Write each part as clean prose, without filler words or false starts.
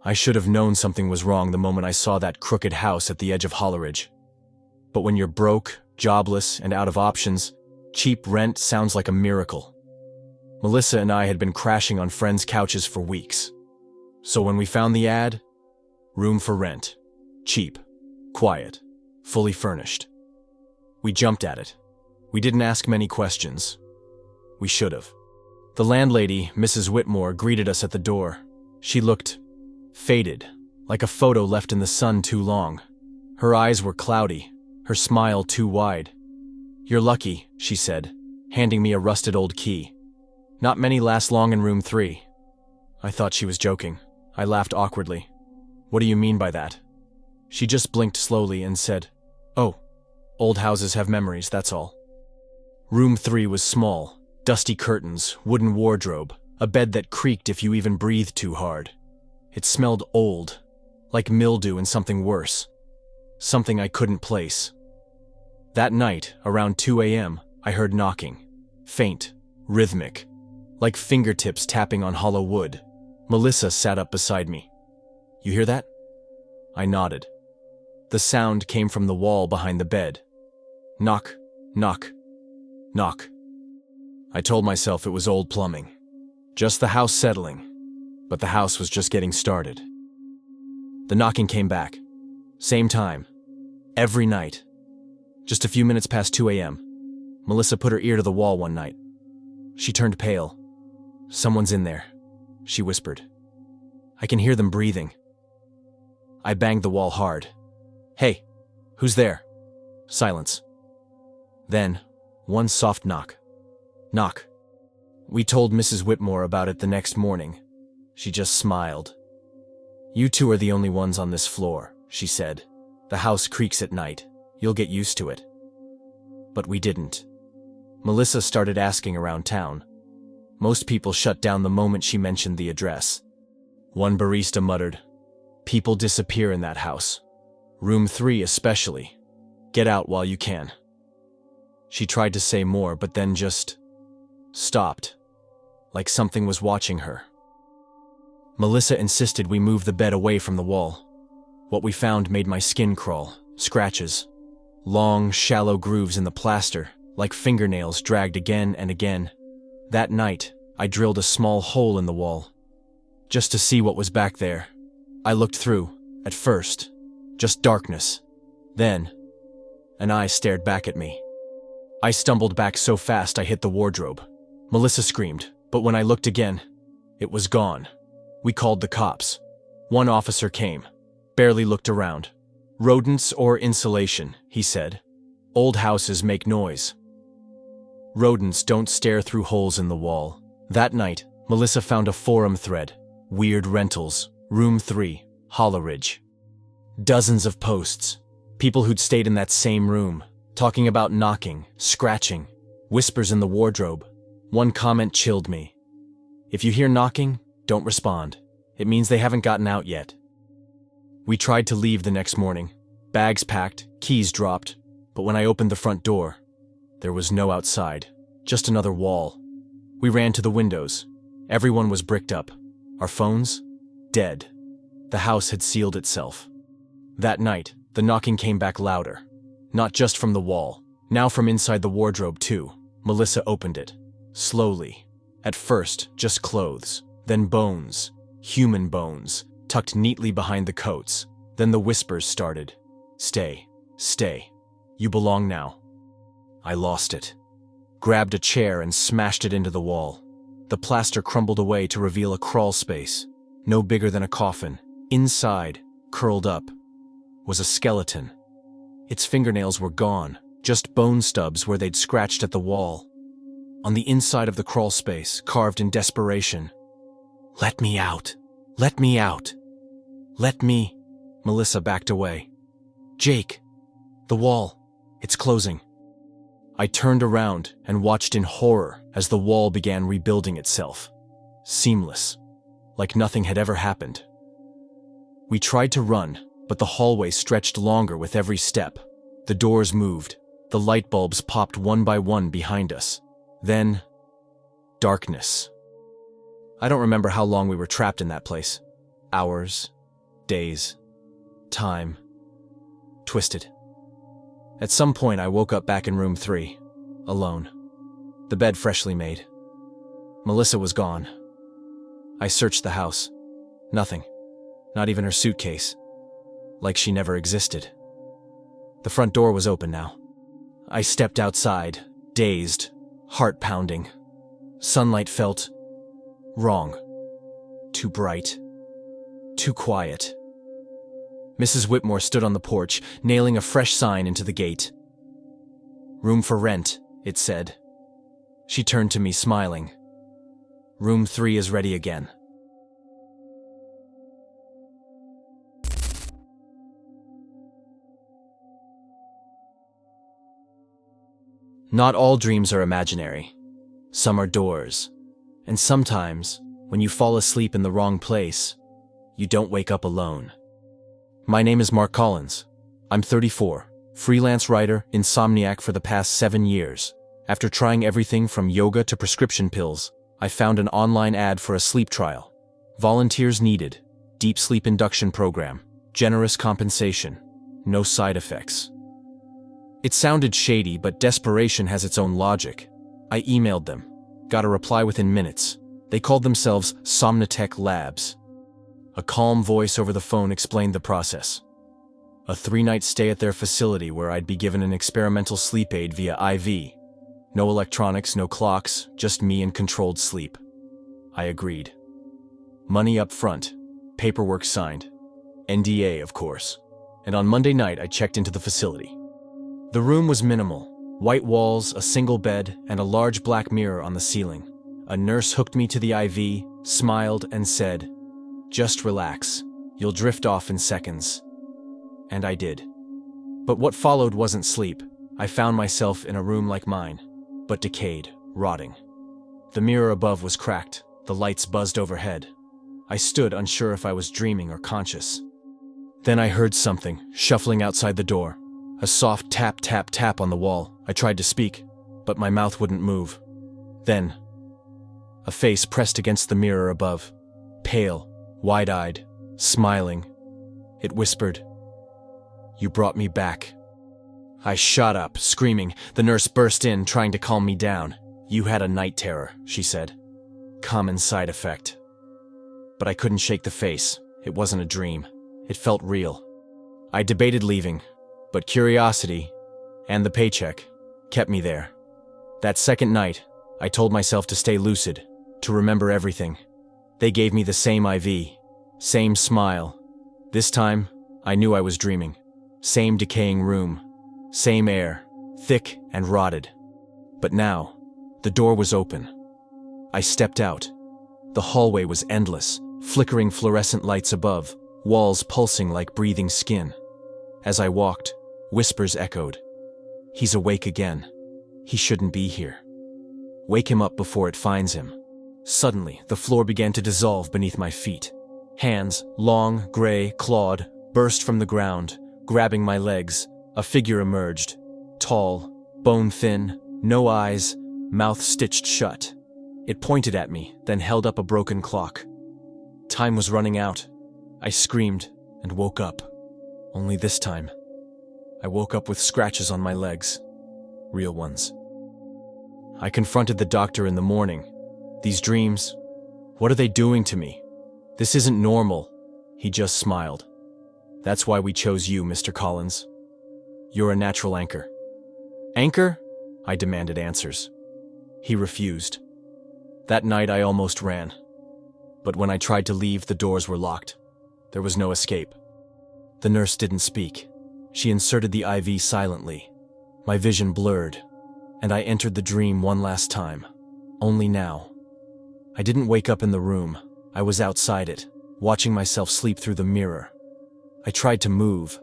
I should have known something was wrong the moment I saw that crooked house at the edge of Holleridge. But when you're broke, jobless, and out of options, cheap rent sounds like a miracle. Melissa and I had been crashing on friends' couches for weeks. So when we found the ad, room for rent, cheap, quiet, fully furnished. We jumped at it. We didn't ask many questions. We should have. The landlady, Mrs. Whitmore, greeted us at the door. She looked faded, like a photo left in the sun too long. Her eyes were cloudy, her smile too wide. "You're lucky," she said, handing me a rusted old key. "Not many last long in room 3. I thought she was joking. I laughed awkwardly. "What do you mean by that?" She just blinked slowly and said, "Oh, old houses have memories, that's all." Room 3 was small, dusty curtains, wooden wardrobe, a bed that creaked if you even breathed too hard. It smelled old, like mildew and something worse. Something I couldn't place. That night, around 2 a.m., I heard knocking. Faint, rhythmic, like fingertips tapping on hollow wood. Melissa sat up beside me. "You hear that?" I nodded. The sound came from the wall behind the bed. Knock, knock, knock. I told myself it was old plumbing. Just the house settling. But the house was just getting started. The knocking came back. Same time. Every night. Just a few minutes past 2 a.m., Melissa put her ear to the wall one night. She turned pale. "Someone's in there," she whispered. "I can hear them breathing." I banged the wall hard. "Hey, who's there?" Silence. Then, one soft knock. Knock. We told Mrs. Whitmore about it the next morning. She just smiled. "You two are the only ones on this floor," she said. "The house creaks at night. You'll get used to it." But we didn't. Melissa started asking around town. Most people shut down the moment she mentioned the address. One barista muttered, "People disappear in that house. Room 3 especially. Get out while you can." She tried to say more, but then just stopped, like something was watching her. Melissa insisted we move the bed away from the wall. What we found made my skin crawl. Scratches. Long, shallow grooves in the plaster, like fingernails dragged again and again. That night, I drilled a small hole in the wall, just to see what was back there. I looked through, at first, just darkness. Then, an eye stared back at me. I stumbled back so fast I hit the wardrobe. Melissa screamed, but when I looked again, it was gone. We called the cops. One officer came, barely looked around. "Rodents or insulation," he said. "Old houses make noise. Rodents don't stare through holes in the wall." That night, Melissa found a forum thread. Weird rentals, room 3, Holleridge. Dozens of posts. People who'd stayed in that same room, talking about knocking, scratching, whispers in the wardrobe. One comment chilled me. "If you hear knocking, don't respond. It means they haven't gotten out yet." We tried to leave the next morning. Bags packed, keys dropped. But when I opened the front door, there was no outside, just another wall. We ran to the windows. Everyone was bricked up. Our phones? Dead. The house had sealed itself. That night, the knocking came back louder. Not just from the wall, now from inside the wardrobe too. Melissa opened it. Slowly. At first, just clothes. Then bones. Human bones, tucked neatly behind the coats. Then the whispers started. "Stay. Stay. You belong now." I lost it. Grabbed a chair and smashed it into the wall. The plaster crumbled away to reveal a crawl space, no bigger than a coffin. Inside, curled up, was a skeleton. Its fingernails were gone, just bone stubs where they'd scratched at the wall. On the inside of the crawl space, carved in desperation, "Let me out. Let me out. Let me." Melissa backed away. "Jake, the wall. It's closing." I turned around and watched in horror as the wall began rebuilding itself. Seamless, like nothing had ever happened. We tried to run, but the hallway stretched longer with every step. The doors moved. The light bulbs popped one by one behind us. Then, darkness. I don't remember how long we were trapped in that place. Hours, days, time, twisted. At some point, I woke up back in room 3, alone. The bed freshly made. Melissa was gone. I searched the house. Nothing. Not even her suitcase. Like she never existed. The front door was open now. I stepped outside, dazed, heart pounding. Sunlight felt wrong. Too bright. Too quiet. Mrs. Whitmore stood on the porch, nailing a fresh sign into the gate. "Room for rent," it said. She turned to me, smiling. "Room 3 is ready again." Not all dreams are imaginary. Some are doors. And sometimes, when you fall asleep in the wrong place, you don't wake up alone. My name is Mark Collins. I'm 34, freelance writer, insomniac for the past 7 years. After trying everything from yoga to prescription pills, I found an online ad for a sleep trial. Volunteers needed, deep sleep induction program, generous compensation, no side effects. It sounded shady, but desperation has its own logic. I emailed them, got a reply within minutes. They called themselves Somnotech Labs. A calm voice over the phone explained the process. A 3-night stay at their facility where I'd be given an experimental sleep aid via IV. No electronics, no clocks, just me and controlled sleep. I agreed. Money up front, paperwork signed. NDA, of course. And on Monday night, I checked into the facility. The room was minimal. White walls, a single bed, and a large black mirror on the ceiling. A nurse hooked me to the IV, smiled, and said, "Just relax. You'll drift off in seconds." And I did. But what followed wasn't sleep. I found myself in a room like mine, but decayed, rotting. The mirror above was cracked. The lights buzzed overhead. I stood unsure if I was dreaming or conscious. Then I heard something, shuffling outside the door. A soft tap, tap, tap on the wall. I tried to speak, but my mouth wouldn't move. Then, a face pressed against the mirror above. Pale, wide-eyed, smiling. It whispered, "You brought me back." I shot up, screaming. The nurse burst in, trying to calm me down. "You had a night terror," she said. "Common side effect." But I couldn't shake the face. It wasn't a dream. It felt real. I debated leaving, but curiosity, and the paycheck, kept me there. That second night, I told myself to stay lucid, to remember everything. They gave me the same IV, same smile. This time, I knew I was dreaming. Same decaying room, same air, thick and rotted. But now, the door was open. I stepped out. The hallway was endless, flickering fluorescent lights above, walls pulsing like breathing skin. As I walked, whispers echoed. "He's awake again. He shouldn't be here. Wake him up before it finds him." Suddenly, the floor began to dissolve beneath my feet. Hands, long, gray, clawed, burst from the ground, grabbing my legs. A figure emerged. Tall, bone-thin, no eyes, mouth stitched shut. It pointed at me, then held up a broken clock. Time was running out. I screamed and woke up. Only this time, I woke up with scratches on my legs. Real ones. I confronted the doctor in the morning. "These dreams, what are they doing to me? This isn't normal." He just smiled. "That's why we chose you, Mr. Collins. You're a natural anchor." "Anchor?" I demanded answers. He refused. That night I almost ran. But when I tried to leave, the doors were locked. There was no escape. The nurse didn't speak. She inserted the IV silently. My vision blurred, and I entered the dream one last time. Only now. I didn't wake up in the room. I was outside it, watching myself sleep through the mirror. I tried to move,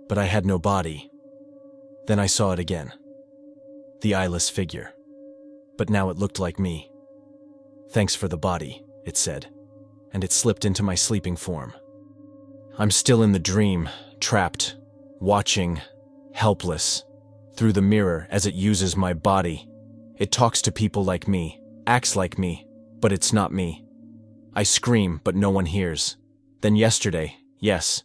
but I had no body. Then I saw it again. The eyeless figure. But now it looked like me. "Thanks for the body," it said, and it slipped into my sleeping form. I'm still in the dream, trapped, watching, helpless, through the mirror as it uses my body. It talks to people like me, acts like me, but it's not me. I scream, but no one hears. Then yesterday, Yes,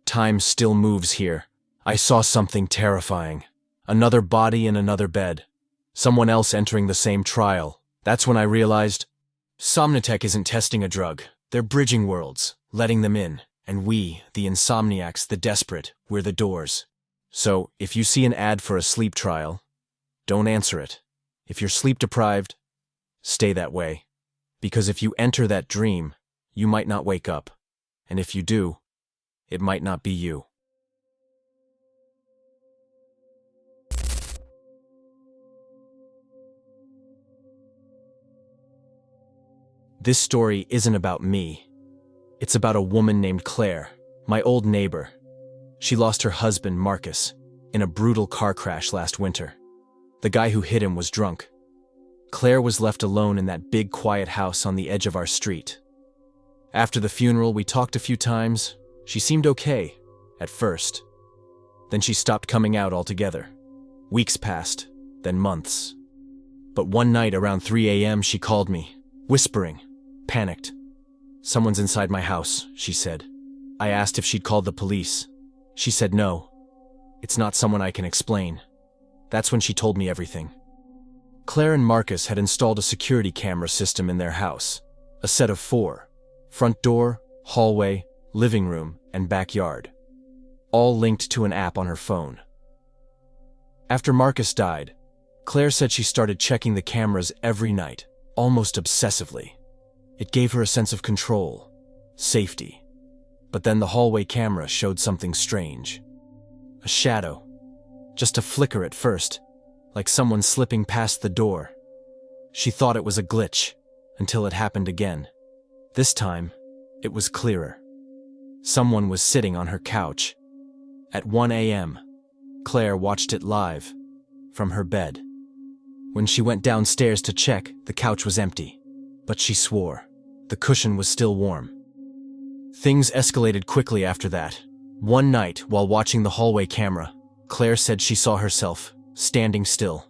time still moves here. I saw something terrifying. Another body in another bed. Someone else entering the same trial. That's when I realized Somnotech isn't testing a drug. They're bridging worlds, letting them in. And we, the insomniacs, the desperate, we're the doors. So, if you see an ad for a sleep trial, don't answer it. If you're sleep deprived, stay that way. Because if you enter that dream, you might not wake up. And if you do, it might not be you. This story isn't about me. It's about a woman named Claire, my old neighbor. She lost her husband, Marcus, in a brutal car crash last winter. The guy who hit him was drunk. Claire was left alone in that big quiet house on the edge of our street. After the funeral, we talked a few times. She seemed okay, at first. Then she stopped coming out altogether. Weeks passed, then months. But one night around 3 a.m. she called me, whispering, panicked. "Someone's inside my house," she said. I asked if she'd called the police. She said no. It's not someone I can explain. That's when she told me everything. Claire and Marcus had installed a security camera system in their house, a set of 4. Front door, hallway, living room, and backyard. All linked to an app on her phone. After Marcus died, Claire said she started checking the cameras every night, almost obsessively. It gave her a sense of control, safety. But then the hallway camera showed something strange. A shadow. Just a flicker at first, like someone slipping past the door. She thought it was a glitch, until it happened again. This time, it was clearer. Someone was sitting on her couch. At 1 a.m., Claire watched it live, from her bed. When she went downstairs to check, the couch was empty. But she swore. The cushion was still warm. Things escalated quickly after that. One night, while watching the hallway camera, Claire said she saw herself, standing still,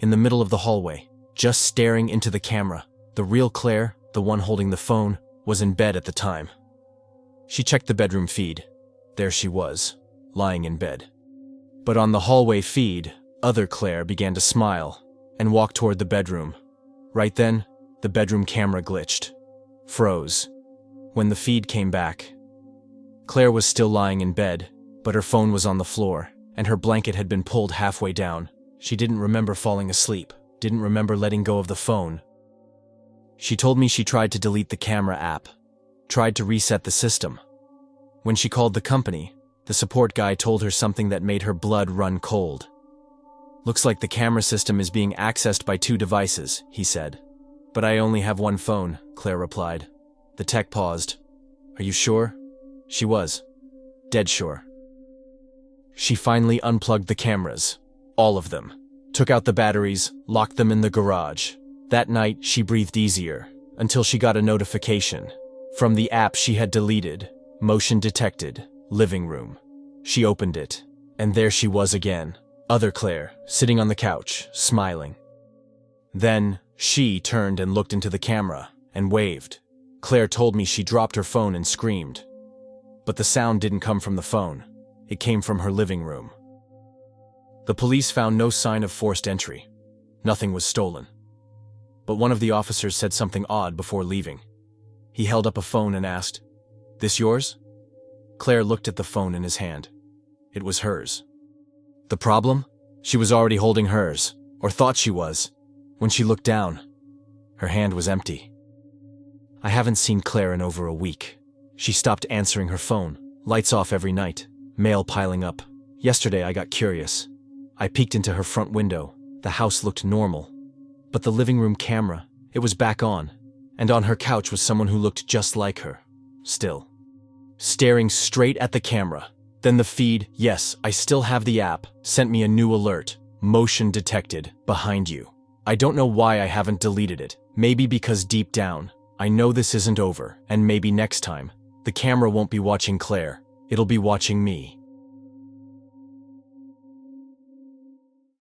in the middle of the hallway, just staring into the camera. The real Claire, the one holding the phone, was in bed at the time. She checked the bedroom feed. There she was, lying in bed. But on the hallway feed, other Claire began to smile and walk toward the bedroom. Right then, the bedroom camera glitched, froze. When the feed came back, Claire was still lying in bed, but her phone was on the floor, and her blanket had been pulled halfway down. She didn't remember falling asleep, didn't remember letting go of the phone. She told me she tried to delete the camera app, tried to reset the system. When she called the company, the support guy told her something that made her blood run cold. "Looks like the camera system is being accessed by 2 devices," he said. "But I only have 1 phone," Claire replied. The tech paused. "Are you sure?" She was. Dead sure. She finally unplugged the cameras, all of them, took out the batteries, locked them in the garage. That night, she breathed easier, until she got a notification. From the app she had deleted, motion detected, living room. She opened it, and there she was again, other Claire, sitting on the couch, smiling. Then, she turned and looked into the camera, and waved. Claire told me she dropped her phone and screamed. But the sound didn't come from the phone. It came from her living room. The police found no sign of forced entry. Nothing was stolen. But one of the officers said something odd before leaving. He held up a phone and asked, "This yours?" Claire looked at the phone in his hand. It was hers. The problem? She was already holding hers, or thought she was. When she looked down, her hand was empty. I haven't seen Claire in over a week. She stopped answering her phone, lights off every night, mail piling up. Yesterday I got curious. I peeked into her front window. The house looked normal. But the living room camera, it was back on, and on her couch was someone who looked just like her, still. Staring straight at the camera. Then the feed, yes, I still have the app, sent me a new alert. Motion detected, behind you. I don't know why I haven't deleted it. Maybe because deep down, I know this isn't over, and maybe next time, the camera won't be watching Claire, it'll be watching me.